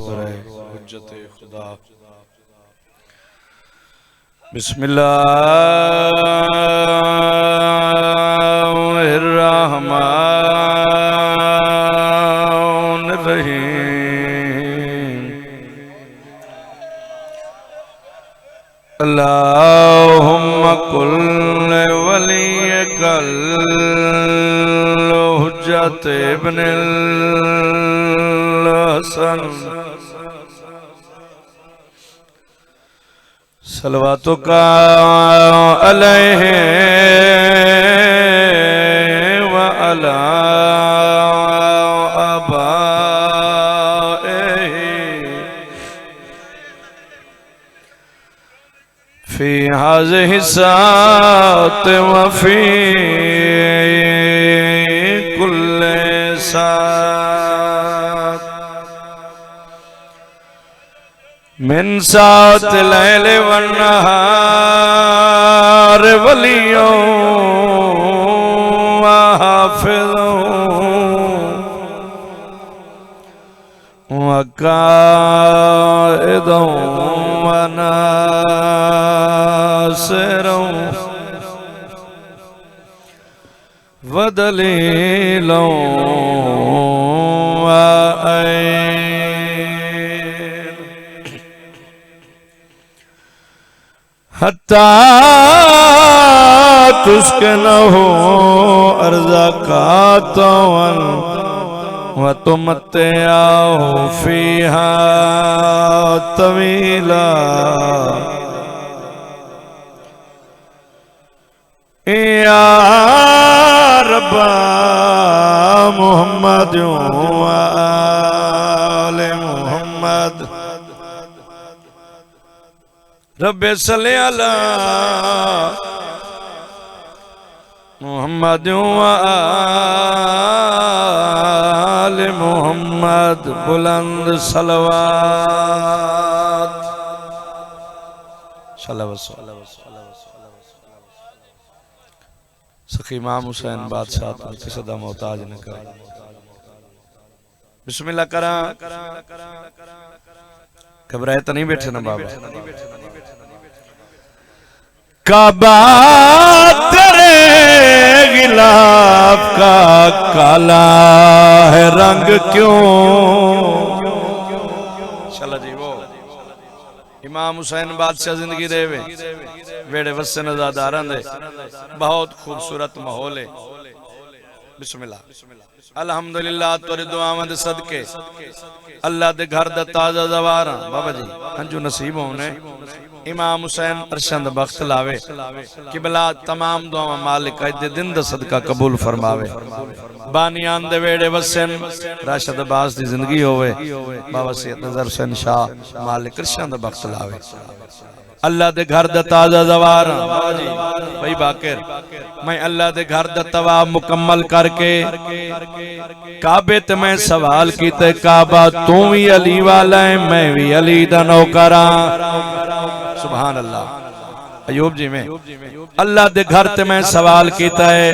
करे हुज्जत खुदा। बिस्मिल्लाहिर्रहमानिर्रहीम। अल्लाहुम्मा कुल्ल वलियकल हुज्जत इब्नुल हसन सलवातुका अलैहि व अला आबाइहि फी हाज़िहि सात व फी कुल्ले सात मिन सात लैल वन नहार वलियों व हाफिज़ों व काइदों व नासिरों व दलीलों व हत्ता तुस्किनहु अर्ज़क़ातन व तुमत्तिअहु फ़ीहा तवीला। या रब्बा मुहम्मद व आले मुहम्मद रब्बे सल्ले अला मुहम्मद व आले मुहम्मद बुलंद सलवात सखी इमाम हुसैन बादशाह किसी दा मोहताज न कर। बिस्मिल्लाह करा घबराए तो नहीं बैठे ना बाबा। काबा तेरे गिलाफ का काला है रंग क्यों। चला जी वो इमाम हुसैन बादशाह जिंदगी दे वेड़े वस्से नज़ादारां दे बहुत खूबसूरत माहौल है। बिस्मिल्लाह अल्हम्दुलिल्लाह तोरी दुआवां दे सदके अल्लाह दे घर दा ताजा जवारा बाबा जी हंजू नसीब होने इमाम हुसैन अरशद बख्त लावे किबला तमाम दुआवां मालिक अज दे दिन दा सदका कबूल फरमावे। बानियान दे वेड़े वसन राशिद अब्बास दी जिंदगी होवे बाबा सैयद नजर हुसैन शाह मालिक अरशद बख्त लावे। अल्लाह दे घर दा ताजा जवार भाई बाकर मैं अल्लाह दे घर दा तवाफ मुकम्मल करके काबे ते मैं सवाल कीते काबा तू भी अली वाला है मैं भी अली दा नौकर हां। सुभान अल्लाह। अयूब जी में अल्लाह दे घर ते मैं सवाल कीता है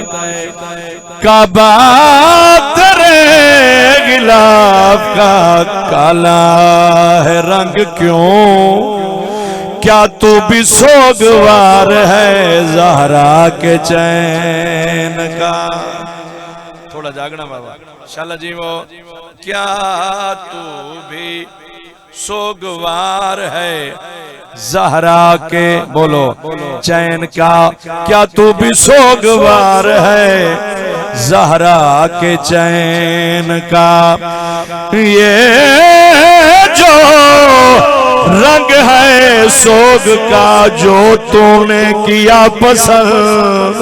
काबा तेरे गिलाफ का काला है रंग क्यों। क्या तू भी सोगवार है ज़हरा के चैन का। थोड़ा जागना बाबा शाला जी वो क्या तू भी सोगवार है ज़हरा के बोलो चैन का। क्या तू भी सोगवार है ज़हरा के चैन का। ये जो रंग है सोग का जो तूने किया पसंद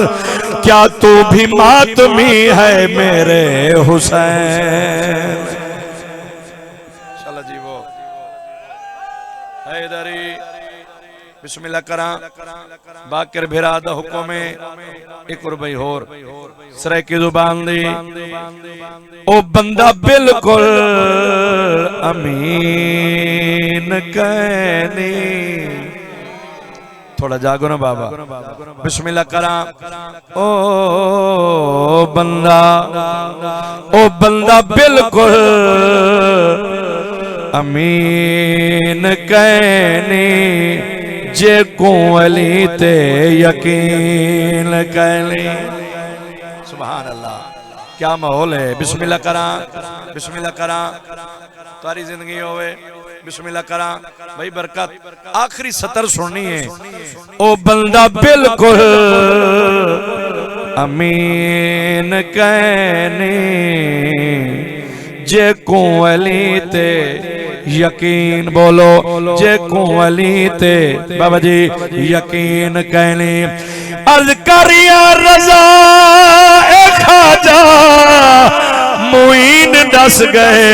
क्या तू भी मातमी है मेरे हुसैन। चला जी वो हैदरी बिस्मिल्लाह करा बाकर भिरा दा हुक्म है एक रुपई होर सरे की जुबान दी ओ बंदा बिल्कुल अमीन कहनी। थोड़ा जागो ना बाबा बिस्मिल्लाह करा ओ बंदा बिल्कुल अमीन कहनी जे को अली ते यकीन कहनी। सुभान अल्लाह, क्या माहौल है। बिस्मिल्लाह करा, बिस्मिल्लाह करा, तारी जिंदगी होवे। बिस्मिल्लाह करा भाई, बरकत। आखिरी सतर सुननी है। ओ बंदा बिल्कुल अमीन कहनी जे को अली ते यकीन, बोलो जे को अली ते बाबा जी यकीन कहनी। अर्ज करिया रजा ए खाजा मुईन दस गए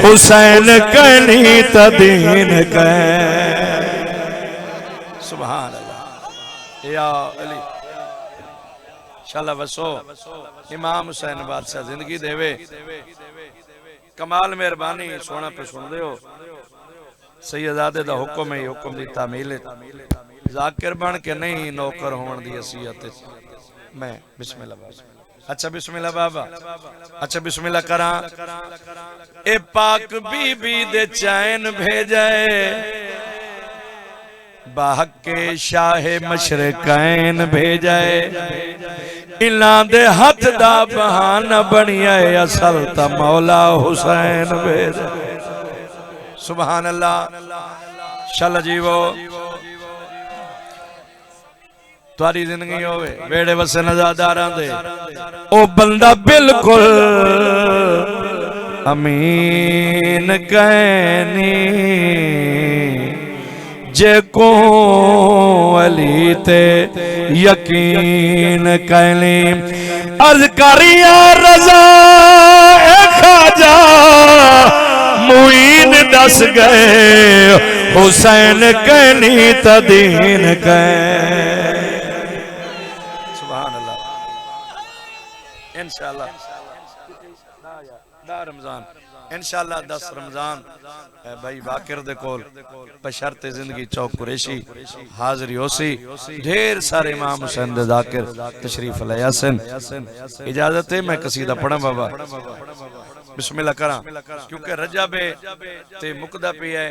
हुसैन कहनी तदीन कह। सुभान अल्लाह या अली शाला वसो। इमाम हुसैन बादशाह जिंदगी देवे। कमाल मेहरबानी सोना पे सुन दे हो। सैयदादे दा हुक्म है, हुक्म दी तामील है। जाकिर बन के नहीं नौकर होने दी हसीयत मैं। बिस्मिल्लाह बाबा। अच्छा बिस्मिल्लाह बाबा। अच्छा बिस्मिल्लाह करा। ए पाक बीबी दे चैन भेजे बाहके शाहे मशरकैन भेजे। इलां दे हथ दा बहाना बनिया असल त मौला हुसैन भेज। सुभान अल्लाह शल जीवो तुहारी जिंदगी होवे। बेड़े वसे नजादारां दे ओ बंदा बिल्कुल अमीन कहनी जे को अली ते यकीन कहनी। अर्ज करिया रजा ए खाजा मुईन दस गए हुसैन कहनी तदीन कह। सुभान अल्लाह। इंशाअल्लाह दा रमजान इंशाअल्लाह 10 रमजान भाई बाकिर दे कोल बशर्ते जिंदगी चौक कुरैशी हाजिरी होसी। ढेर सारे इमाम हुसैन दे जाकिर तशरीफ ले यासिन। इजाजत है मैं कसीदा पढ़ा बाबा। बिस्मिल्लाह करा क्योंकि रजब ते मुकदा पे है।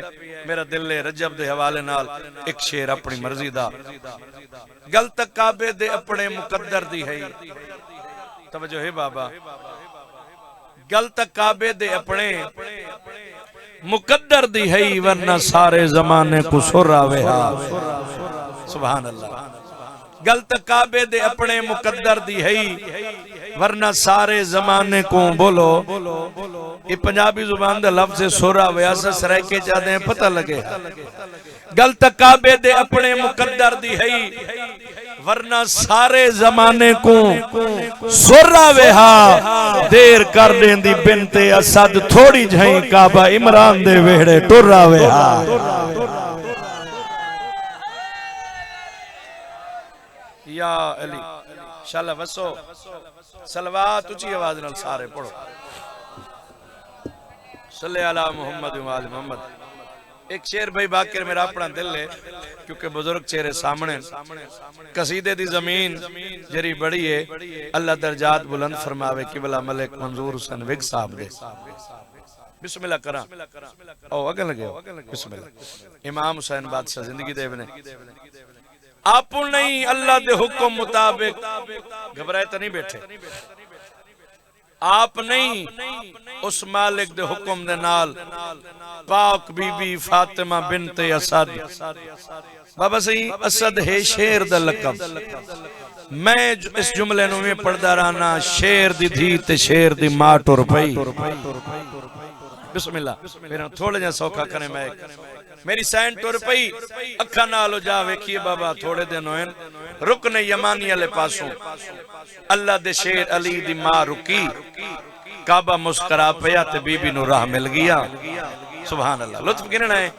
मेरा दिल है रजब दे हवाले नाल एक शेर अपनी मर्जी दा। गलत काबे दे अपने मुकद्दर दी है। तवज्जो है बाबा। गलत काबे दे अपने मुकद्दर दी है वरना सारे जमाने को सुरावे। सुभान अल्लाह। गलत काबे दे अपने मुकद्दर दी है वरना सारे जमाने को। बोलो ये पंजाबी जुबान दे लफ्ज़ से सोरा व्यास सराके जाते पता लगे। गलत काबे दे अपने मुकद्दर दी है वरना सारे जमाने को सोरा वेहा। देर कर देंदी बिनते असद थोड़ी जही काबा इमरान दे वेड़े टुरा वेहा। या अली शाला वसो सलवात ऊंची आवाज नाल सारे पढ़ो। सल्ले अला मुहम्मद व आल मुहम्मद। एक शेर भाई बाकिर मेरा अपना दिल है क्योंकि बुजुर्ग चेहरे सामने। कसीदे दी जमीन जरी बड़ी है अल्लाह दर्जात बुलंद फरमावे किबला मलिक मंजूर हुसैन विग साहब दे। बिस्मिल्लाह करा ओ अगल लगे। बिस्मिल्लाह। इमाम हुसैन बादशाह जिंदगी देव ने आप नहीं अल्लाह दे हुक्म मुताबिक घबराए तो नहीं बैठे। आप नहीं उस मालिक दे हुक्म दे नाल पाक बीबी फातिमा बिनते असद। बाबा सही असद है शेर दा लकब। मैं इस जुमले नु में पढ़दा रहना शेर दी धी ते शेर दी मां टुर पई। बिस्मिल्लाह। मेरा थोड़ा जा सौखा करे मैं मेरी सैन टुर पई अखा नाल जा वेखिए बाबा थोड़े दिन होए रुकने यमानी वाले पासों अल्लाह दे शेर अली दी मां रुकी काबा मुस्कुरा पया ते बीबी नु राह मिल गया। सुभान अल्लाह। लुत्फ गिनना है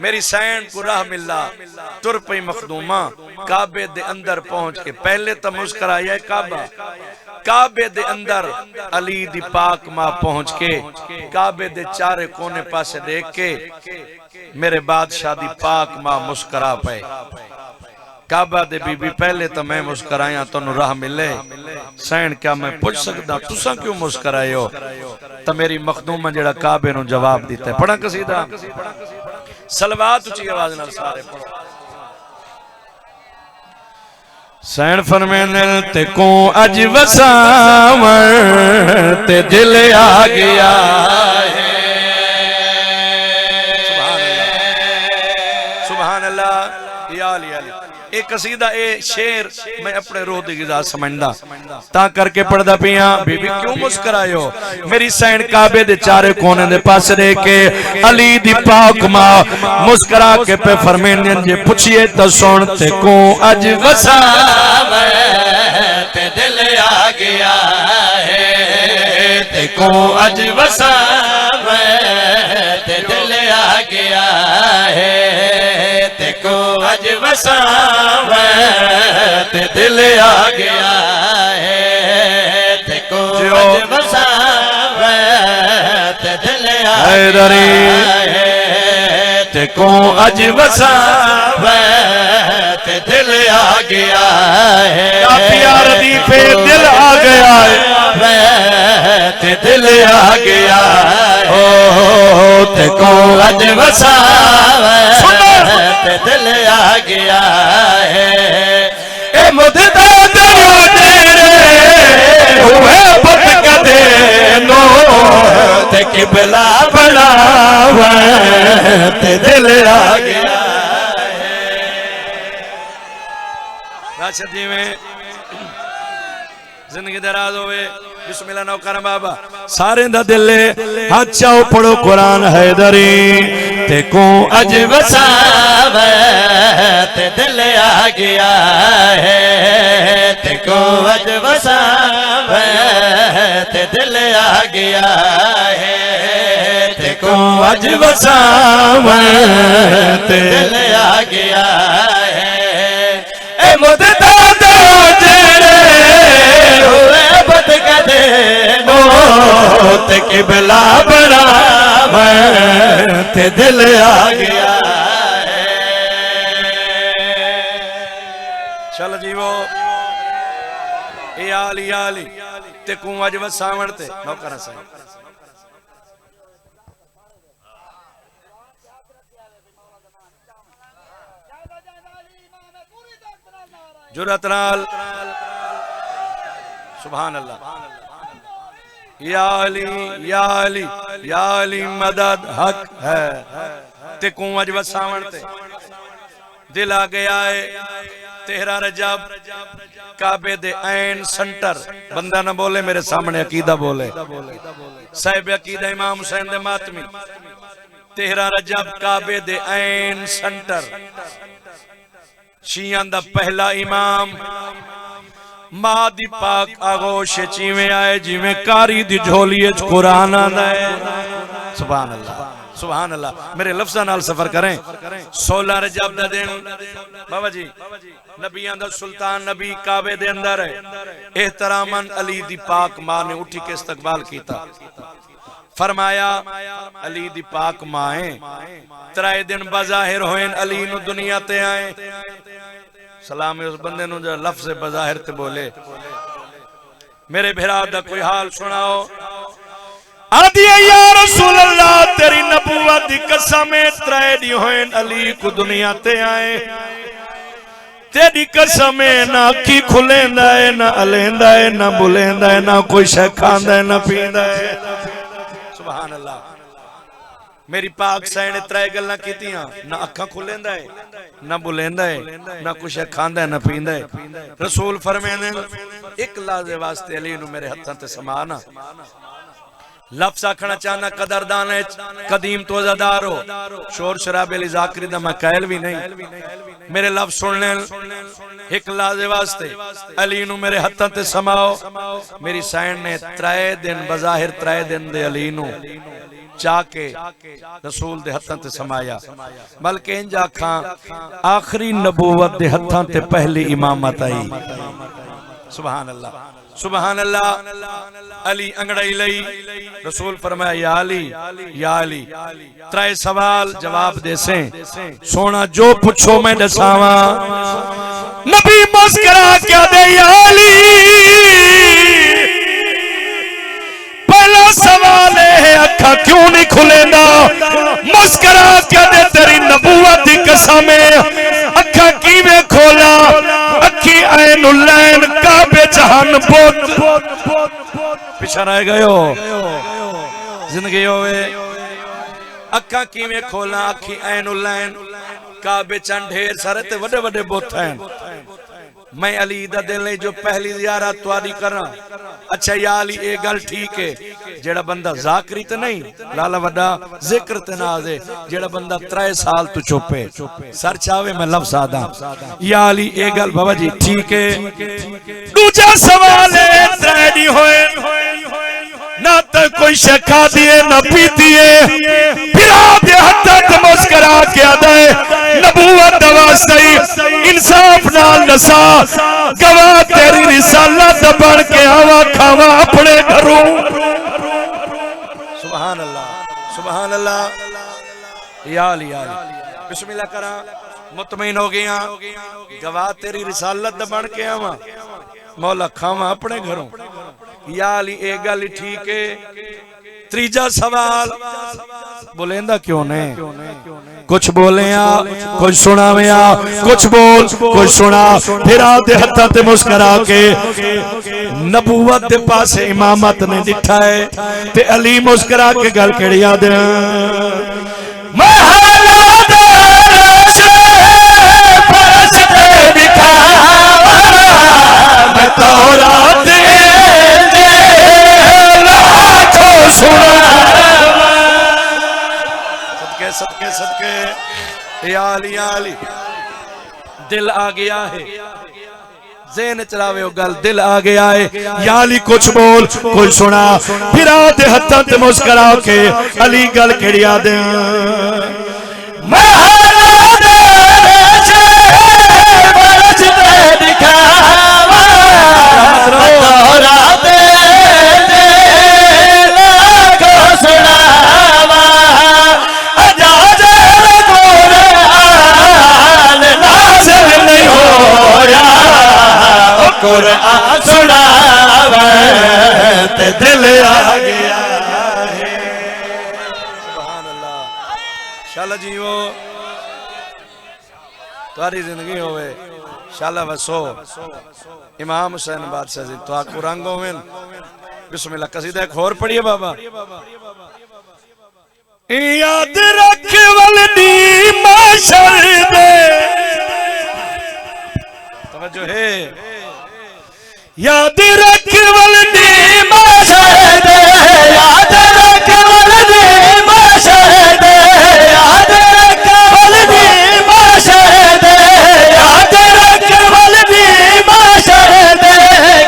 मेरी सैन को राह मिला तुर पई मखदूमा काबे दे अंदर पहुंच के पहले तो मुस्कुराया काबा। काबे दे अंदर अली दी पाक मां पहुंच के काबे दे चारे कोने पासे देख के मेरे बादशाह दी पाक मां मुस्कुरा पे। काबा दे बीबी पहले तो मैं मुस्कराया तन्नू राह मिले सैन क्या मैं पूछ सकदा तुसा क्यों मुस्कराए हो तो मेरी मखदूमा जेड़ा काबे नु जवाब दिता है पढ़ा कसीदा सलवात उची आवाज नाल सारे पढ़ो सैन फरमाने ते को अज वसावण ते दिल आ गया है सुभान अल्लाह या अली एक कसीदा ए शेर मैं अपने रूह दी गिज़ा समझदा ता करके पढ़दा पिया बीबी क्यों मुस्कुरायो मेरी सैन काबे दे चारे कोने दे पास रह के अली दी पाक मां मुस्कुरा के पे फरमाने जे पूछिए तो सुन ते को अज वसावे ते दिल आ गया है ते को अज वसावे ते दिल आ गया है ते को अज वसावे ते दिल आ गया है ते को अज वसावे ते दिल आ गया है ते को अज वसावे ते दिल आ गया है प्यार दी पे दिल आ गया है ते दिल आ गया ओ ते को अज वसावे ते दिल आ गया है ए मुद्दा तेरे हुए पत कदे नो ते किबला बनावे ते दिल आ गया है राशिद जी में जिंदगी दराज होवे बिस्मिल्लाह नौकर बाबा सारे दा दिल हाथ चाओ पढ़ो कुरान हैदरी ते को अज वसावे ते दिल आ गया है ते को अज वसावे ते दिल आ गया है ते को अज वसावे ते दिल आ गया है ए मुद्दा ते किबला बनावे ते दिल आ गया है चल जीवो ए आली ते को अज वसावण ते नौकर सही जुरत नाल सुभान अल्लाह या अली या अली या अली मदद हक है ते को अज वसावण ते दिल आ गया है तेरा रजब काबे दे ऐन सेंटर बंदा ना बोले मेरे सामने अकीदा बोले साहिब अकीदा इमाम हुसैन दे मातमी तेरा रजब काबे दे ऐन सेंटर शियां दा पहला इमाम मां दी पाक आगोश चीवें आए जिवें कारी दी झोली च कुरान आंदा है सुभान अल्लाह मेरे लफ्ज़ां नाल सफर करें 16 रजब दा दिन बाबा जी नबियां दा सुल्तान नबी काबे दे अंदर है एहतरामन अली दी पाक मां ने उठी के इस्तकबाल कीता फरमाया अली दी पाक मां 3 दिन बज़ाहिर होएन अली नु दुनिया ते आए सलाम उस बंदे नु जो लफ्ज़ बज़ाहिर ते बोले मेरे भरा दा कोई हाल सुनाओ आदि या रसूल अल्लाह तेरी नबूवत दी कसम 3 दी होएन अली को दुनिया ते आए तेरी कसम ना की खुलेंदा है ना अलेंदा है ना बुलेंदा है ना कोई शै खांदा है ना पींदा है सुभान अल्लाह मेरी पाक सैन 3 गल्लां कीतियां ना अखां खुलेंदा है ना बुलेंदा है ना कुछ खांदा है ना पींदा है रसूल फरमाने एक लाजे वास्ते अली नु मेरे हत्थां ते समाना लफ्ज़ आखना चाहना कदरदान है कदीम तो अज़ादार हो शोर शराबे अली ज़ाकरी दा मैं कहल भी नहीं मेरे लफ्ज़ सुन ले एक लाजे वास्ते अली नु मेरे हत्थां ते समाओ मेरी सैन ने 3 दिन बज़ाहिर 3 दिन दे अली नु चाके रसूल दे हत्थां ते समाया बल्कि इंज आखां आखिरी नबूवत दे हत्थां ते पहली इमामत आई सुभान अल्लाह अली अंगड़ाई लई रसूल फरमाया या अली 3 सवाल जवाब दे से सोना जो पूछो मैं दसावा नबी मुस्कुरा क्या दे याली, पहला सवाल है अखा क्यों नहीं खुलेंदा, मुस्कुरा क्या दे तेरी नबूवत की कसम अखा किवें खोला, अखी ऐनुलैन काबे जहान बोत पिछा रह गयो जिंदगी होवे अखा किवें खोला, अखी ऐनुलैन काबे चंद ढेर सारे ते वडे वडे बुत हैं। मैं अली दा दिल नहीं जो पहली ज़ियारत तुआरी करा। अच्छा या अली ये गल ठीक है, जेड़ा बंदा जाकरी ते नहीं लाला वड्डा जिक्र ते नाज़े, जेड़ा बंदा 3 साल तू चुपे सर चावे मैं लफ्ज़ आदा या अली ये गल बाबा जी ठीक है। दूजा सवाल है त्रैडी होए ना तो कोई शखा दिए ना पीती है, फिरा दे हत्ता मुस्कुरा के आदा है नबूवत वास्ते इंसाफ नाल नसा गवा तेरी रिसालत बन के आवा खावा अपने घरों। सुभान अल्लाह सुभान अल्लाह। या अली बिस्मिल्लाह करा मुतमईन हो गया गवा तेरी रिसालत बन के आवा मौला खावा अपने घरों। या अली एक गल ठीक है। तीजा सवाल बोलेंदा क्यों नहीं, कुछ बोले कुछ सुनावे कुछ बोल कुछ सुना, फिर आते हत्था ते मुस्कुरा के नबूवत दे पासे इमामत ने दिखा है ते अली मुस्कुरा के गल केड़ी याद सदके सदके या अली दिल आ गया है, ज़हन चलावे वो गल दिल आ गया है। या अली कुछ बोल कुछ सुना, फिर आते हत्था ते मुस्कुरा के अली गल केड़ी याद कुरान सुनावे ते दिल आ गया है। सुभान अल्लाह। शाला जीवो तुम्हारी जिंदगी होवे शाला वसो इमाम हुसैन बादशाह जी तो आकू रंग होवे। बिस्मिल्लाह कसीदा एक और पढ़िए बाबा। याद रख वलदी माशर दे तवज्जो है, याद रख वलदी माशर दे, याद रख वलदी माशर दे, याद रख वलदी माशर दे, याद रख वलदी माशर दे,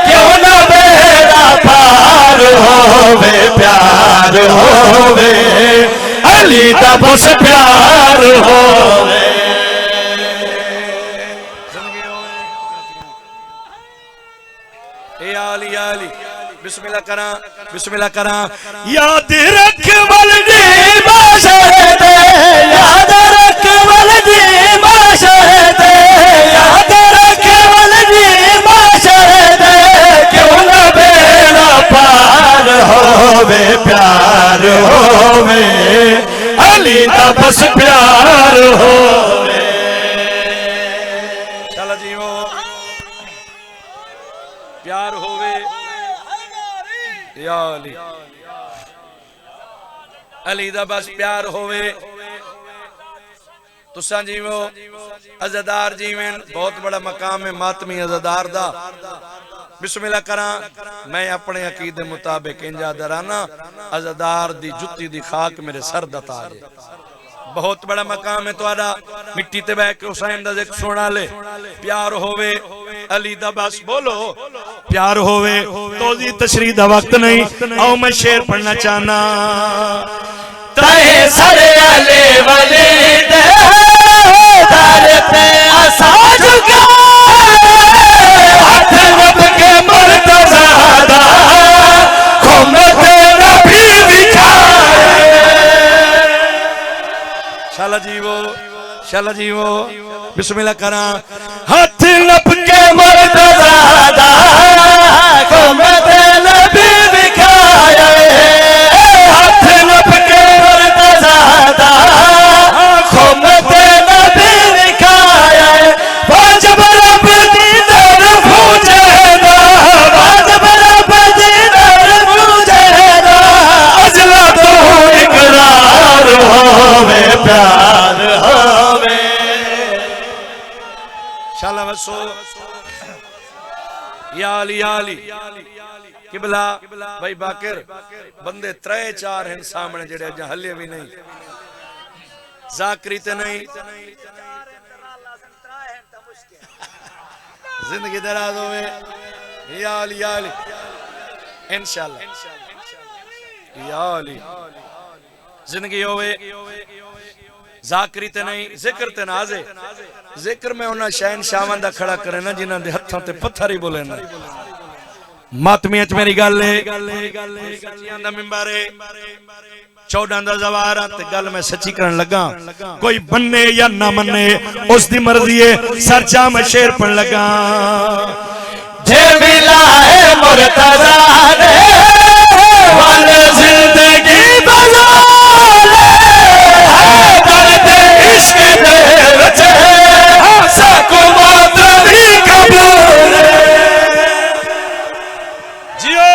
क्यों ना बेड़ा पार होवे प्यार होवे अली दा बस प्यार होवे। बिस्मिल्लाह करा याद रख वलदी माशर दे, याद रख वलदी माशर दे, याद रख वलदी माशर दे, क्यों ना बेड़ा पार होवे प्यार होवे अली दा बस प्यार होवे। चल जीवो प्यार होवे या अली अली दा बस प्यार होवे। तुसा जीवो अज़ादार जीवन बहुत बड़ा मकाम है मातमी अज़ादार दा। बिस्मिल्लाह करा मैं अपने अकीदे मुताबिक इंजा दराना अज़ादार दी जुत्ती दी खाक मेरे सर दा ताज है। बहुत बड़ा मकाम है तुहाडा मिट्टी ते बैठ के हुसैन दा जिक्र सुना ले। प्यार होवे अली दा बस बोलो प्यार होवे तो जी तशरीह दा वक्त नहीं। आओ मैं शेर पढ़ना चाहना। तहे सरे अले वली दे दर पे आसा झुका हाथ रब के मर्तज़ा दा खुमत नबी दिखाए। शाला जीवो बिस्मिल्लाह करा हाथ लब के मुर्तज़ादा खुमते नबी दिखाए, हाथ नब के मुर्तज़ादा खुमते नबी दिखाए, वाजिब रब दीदार पूजेदा, वाजिब रब दीदार पूजेदा, अजला तो इकरार होवे प्यार होवे। शाला वसो या अली किबला भाई बाकिर बंदे 3-4 हैं सामने जेड़े अज हले भी नहीं जाकरी ते नहीं जिंदगी दराज होवे या अली इंशाल्लाह या अली जिंदगी होवे जाकरी ते नहीं जिक्र ते नाज़े जिक्र में उन्हां शहनशाहां दा खड़ा करे ना जिन्हां दे हत्थां ते पत्थर ही बोले ना मातमियां च मेरी गल है दा मिंबर है 14 दा ज़वारा ते गल मैं सच्ची करन लगा कोई मन्ने या ना मन्ने उसदी मर्जी है सरचा मैं शेर पढ़ लगा जे मिलाए मुर्तज़ा ने वाल जिंदगी बना ले, दर्द इश्क दे विच साकू मौत भी कबूल जियो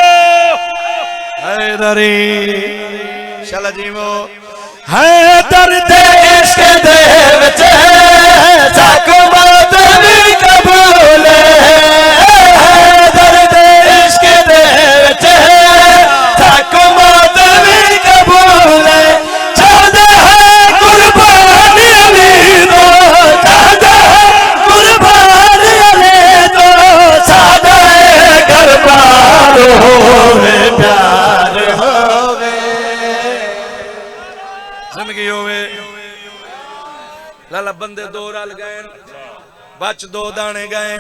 हैदरी शाला जीवो है, दर्द इश्क दे विच साकू मौत भी कबूल है, दर्द इश्क दे विच साकू मौत भी कबूल है, चाहता है कुर्बानी अली दो, चाहता है कुर्बानी अली दो, सादा है घर बार होवे प्यार होवे। जिंदगी होवे लाला बंदे 2 रल गए बच 2 दाने गए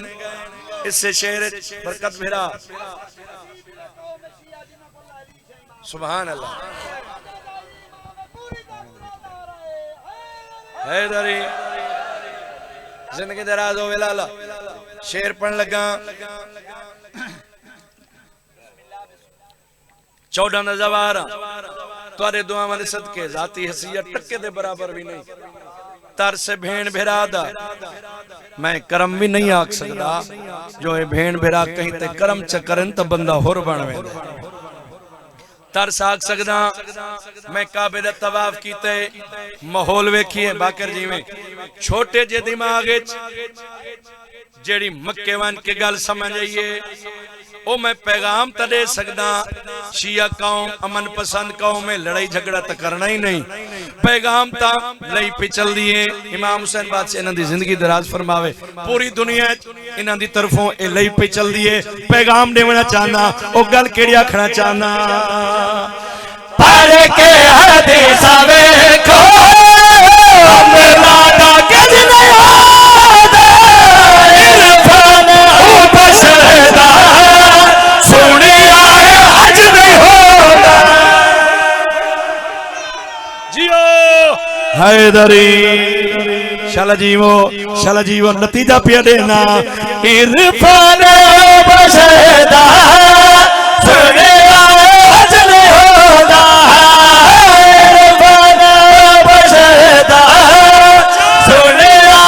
इससे शेर बरकत मेरा सुभान अल्लाह हैदरी जिंदगी दराज होवे लाला शेर पढ़ लगा 14 दा ज़वारा तुहारे दुआवां दे सदके जाती हसीयत टक्के दे बराबर भी नहीं तर से भेण भेरादा मैं करम भी नहीं आख सकदा जो ये भेण भेरा कहीं ते करम च करन तो बंदा होर बन वेंदा तरस आख सकदा मैं काबे दा तवाफ कीते माहौल वेखिए बाकर जिवें छोटे जे दिमाग विच जेड़ी मक्के वन के गल समझ आइए ओ मैं पैगाम तो दे सकदा शिया कौम अमन पसंद कौम में लड़ाई झगड़ा तो करना ही नहीं पैगाम ता लई पे चल दिए इमाम हुसैन बादशाह इन्हां दी जिंदगी दराज फरमावे पूरी दुनिया इन्हां दी तरफों ए लई पे चल दिए पैगाम देना चाहना ओ गल केड़ी आखना चाहना पढ़ के हदीस वेखो अल्लाह दा किज नहीं होदा इरफान हो बसदा सुनिया हज नहीं होदा जियो हैदरी शाला जीवो नतीजा पिया देना इरफान हो बसदा सुनिया हज नहीं होदा इरफान हो बसदा सुनिया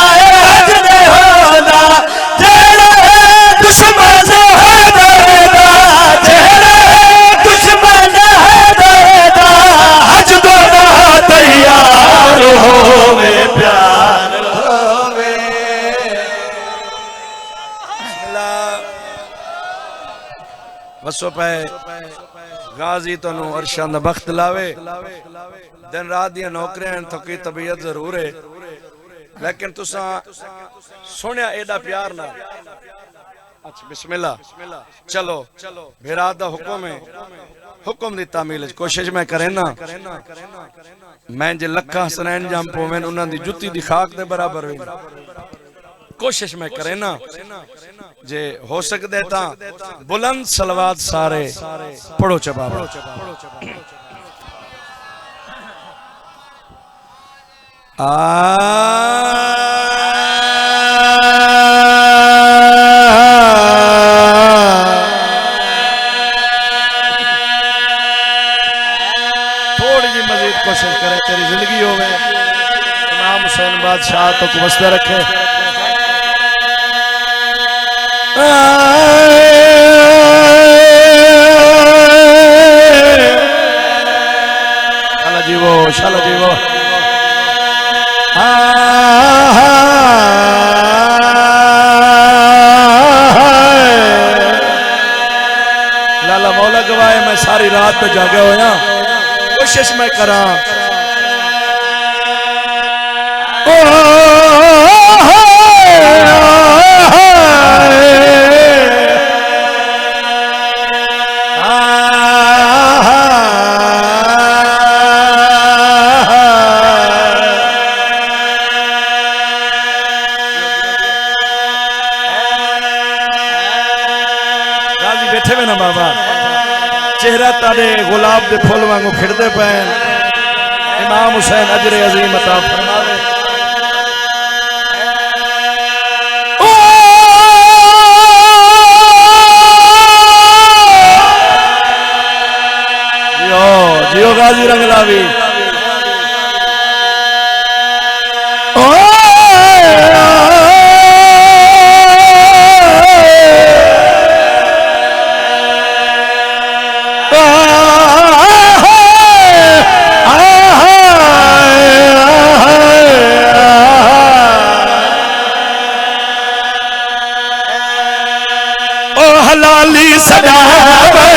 हज नहीं होदा जेड़ा दुश्मन है दरदा जेड़ा दुश्मन है दरदा हज दोना तैयार होवे प्यार होवे वसो पे गाजी तनु अरशां दा बख्त लावे दिन रात दी नौकरियां तो की तबीयत जरूर है लेकिन तुसा सुनिया एदा प्यार ना अच्छा बिस्मिल्लाह चलो विराद दा हुक्म है हुक्म दी तामील कोशिश मैं करे ना मैं जे लखा हसनैन जाम पोवेन उन्हां दी जुत्ती दी खाक दे बराबर होई कोशिश मैं करे ना जे हो सकदे ता बुलंद सलवात सारे पढ़ो चबाबा आ हुसैन बादशाह तो कुमस्ते रखे। शाला जीवो, शाला जीवो। लाला मौला गवाए मैं सारी रात तो जागे होया, कोशिश मैं करा। बैठे में ना बाबा, चेहरा तारे गुलाब के फुल वांगू खिड़ते पे। इमाम हुसैन अजरे अजीम अता फरमावे। जियो जियो गाजी रंगलावी। हलाली सदावे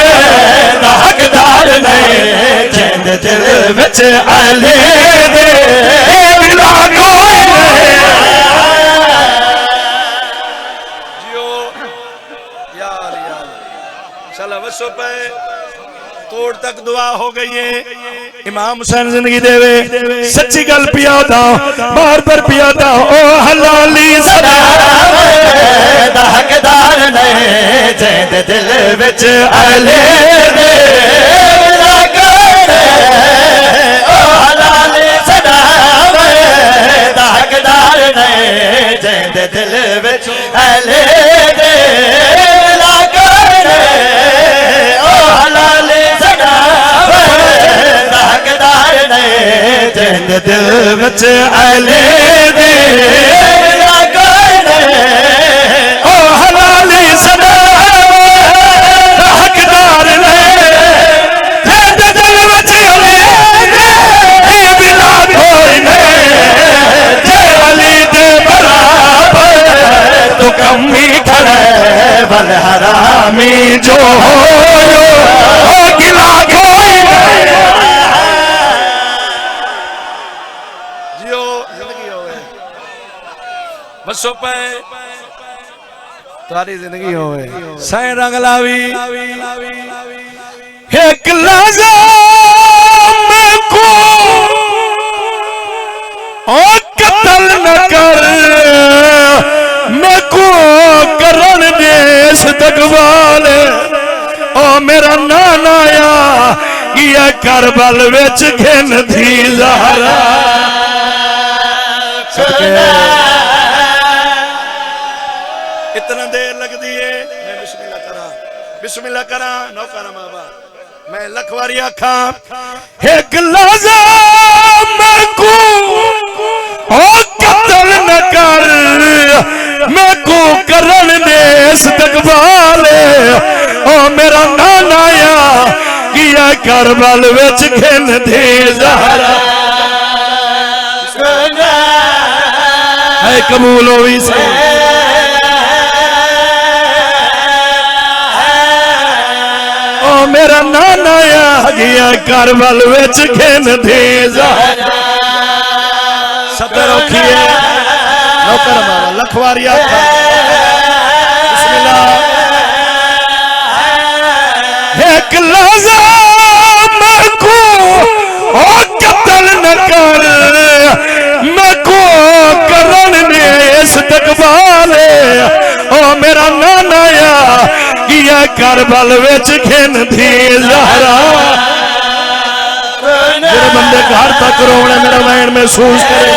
हकदार ने जिंद दिल विच आले दे बिला कोई जियो यार यार। चला वसो पे तोड़ तक दुआ हो गई है। इमाम हुसैन जिंदगी देवे, सच्ची गल पिया था, बार बार पिया था। ओ हलाली सदावे हकदार ने जिंद दिल विच आले दे बिला कोई ओ हलाली सदावे हकदार ने जिंद दिल विच आले दे बिला कोई ओ हलाली सदावे हकदार ने जिंद दिल विच आले दे बिला कोई ओ हलाली सदावे हकदार ने जिंद दिल विच आले दे बिला कोई जे अली दे बराबर तो कमी खड़े बल हरामी जो हो गिला कोई जियो जिंदगी हो गए। बसो पे तुम्हारी जिंदगी हो गए। सैन रंग लावी एक लाज़िम को ओ कत्ल न कर मैं को करन देश तकवाल ओ मेरा नाना या ये करबल विच घिन थी ज़हरा। इतना देर लगती है। मैं बिस्मिल्लाह करा नौकरा बाबा मैं लखवारी आखा। एक लाज़िम को ओ कत्ल न कर मैं को करन देश तकवाल ओ मेरा नाना या किया करबल विच घिन थी ज़हरा। है कबूल होवी से ओ मेरा नाना या गया करबल विच घिन थी ज़हरा। सदर रखिए नौकर बाबा लखवारी आखा। बिस्मिल्लाह। एक लाज़िम को ओ कत्ल न कर मैं को करन देश तकवाल ओ मेरा नाना या किया करबल विच घिन थी ज़हरा। मेरे बंदे घर तक रोने मेरा वैन महसूस करे।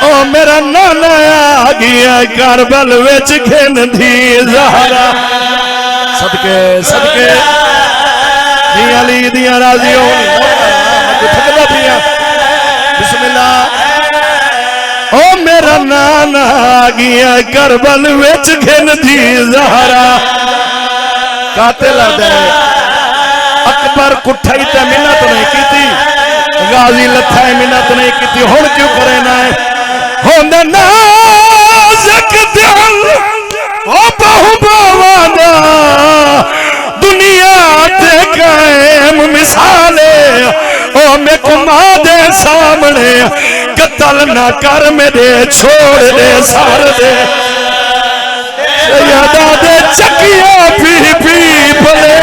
ओ मेरा नाना आ गया करबल विच घिन थी ज़हरा। सदके सदके दी अली दियां राज़ी होनी। थकदा पिया बिस्मिल्लाह ओ मेरा नाना आ गया करबल विच घिनदी ज़हरा कातिल दे अकबर कुठाई ते मिन्नत नहीं की गाजी लथा मिन्नत नहीं की हुण क्यों करे ना हुण नाज़क दिल ओ बहु बावादा दुनिया ते कायम मिसाले ओ मैं कुमा दे सामने कतल ना कर मेरे छोड़ दे सार दे सैयदा दे चकिया पी पी भले